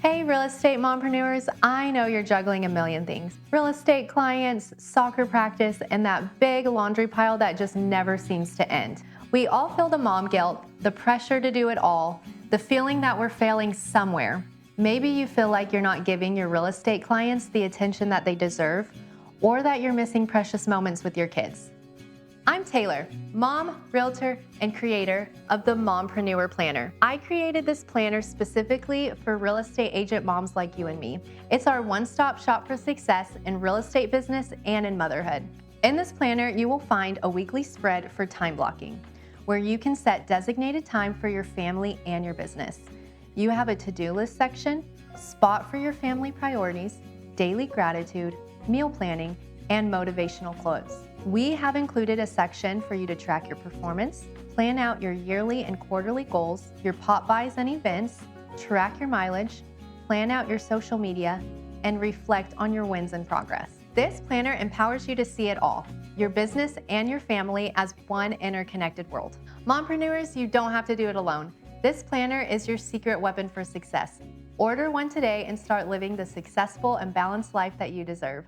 Hey, real estate mompreneurs, I know you're juggling a million things. Real estate clients, soccer practice, and that big laundry pile that just never seems to end. We all feel the mom guilt, the pressure to do it all, the feeling that we're failing somewhere. Maybe you feel like you're not giving your real estate clients the attention that they deserve, or that you're missing precious moments with your kids. I'm Taylor, mom, realtor, and creator of the Mompreneur Planner. I created this planner specifically for real estate agent moms like you and me. It's our one-stop shop for success in real estate business and in motherhood. In this planner, you will find a weekly spread for time blocking, where you can set designated time for your family and your business. You have a to-do list section, spot for your family priorities, daily gratitude, meal planning, and motivational quotes. We have included a section for you to track your performance, plan out your yearly and quarterly goals, your pop buys and events, track your mileage, plan out your social media, and reflect on your wins and progress. This planner empowers you to see it all, your business and your family as one interconnected world. Mompreneurs, you don't have to do it alone. This planner is your secret weapon for success. Order one today and start living the successful and balanced life that you deserve.